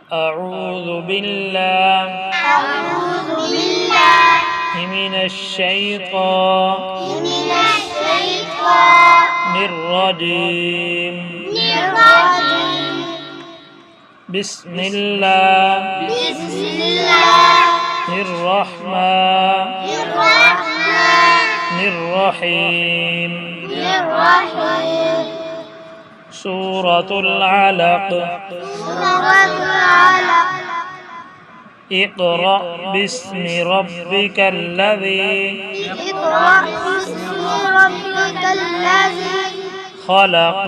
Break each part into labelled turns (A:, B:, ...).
A: أعوذ بالله من الشيطان الرجيم. بسم الله الرحمن الرحيم. سورة العلق. اقرأ باسم ربك الذي خلق.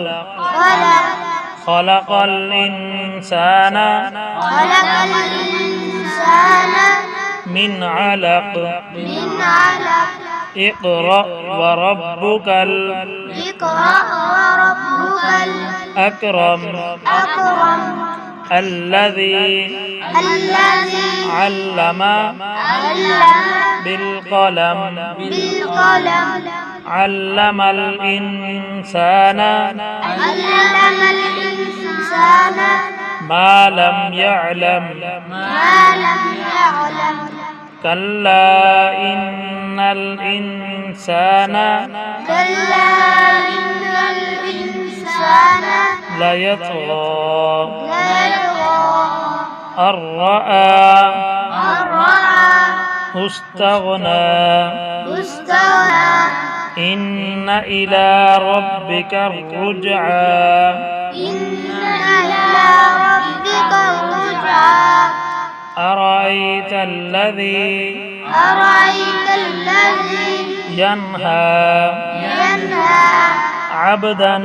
A: خلق الإنسان من علق. اقرأ وربك الأكرم الذي علم بالقلم. علم الإنسان ما لم يعلم. كلا إن الإنسان ليطغى أن رآه استغنى. إن إلى ربك الرجعى. أرأيت الذي ينهى عبدا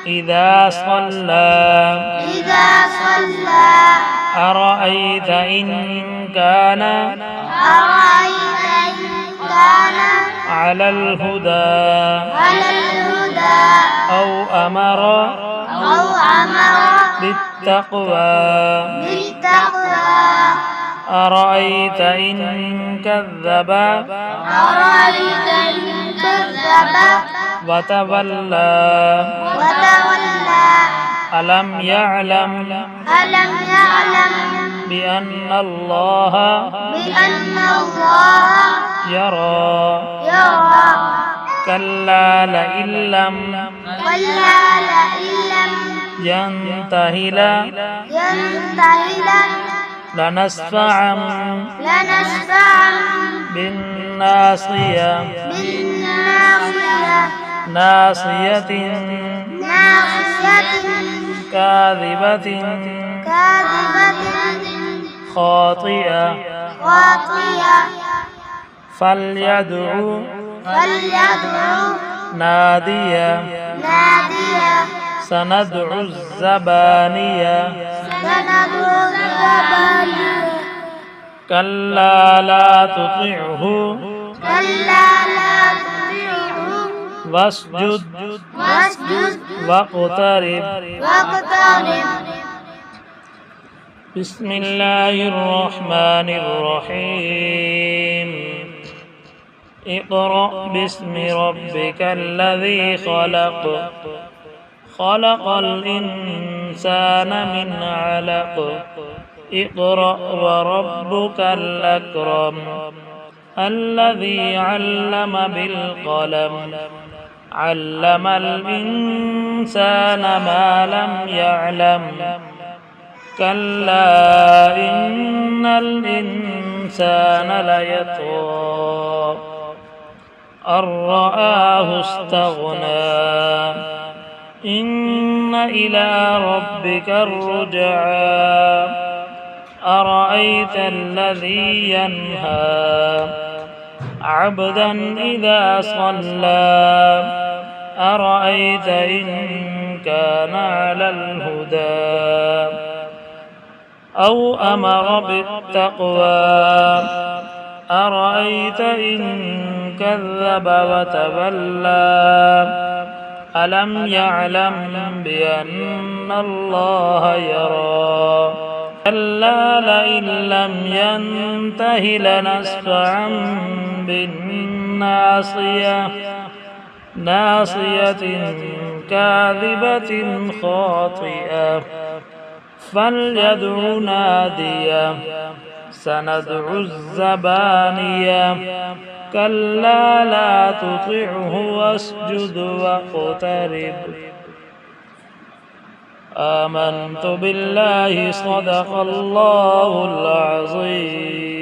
A: إذا صلى. أرأيت إن كان على الهدى أو أمر بالتقوى. أرأيت إن كذب وتولى. ألم يعلم بأن الله يرى. كلا لئن لم ينته لنسفعا بالناصية. ناصية كاذبة خاطئة. فليدع نادية. سندع الزبانية. كلا لا تطعه واسجد واقترب. بسم الله الرحمن الرحيم. اقرأ باسم ربك الذي خلق. خلق الإنسان من علق. اقرأ وربك الأكرم الذي علم بالقلم. علم الإنسان ما لم يعلم. كلا إن الإنسان ليطغى أن رآه استغنى. إن إلى ربك الرجعى. أرأيت الذي ينهى عبدا إذا صلى. أرأيت إن كان على الهدى أو أمر بالتقوى. أرأيت إن كذب وتولى. ألم يعلم بأن الله يرى. كلا لئن لم ينته لنسفعا بالناصية. ناصية كاذبة خاطئة. فليدع ناديه سندع الزبانية كلا لا تطعه واسجد واقترب آمنت بالله صدق الله العظيم.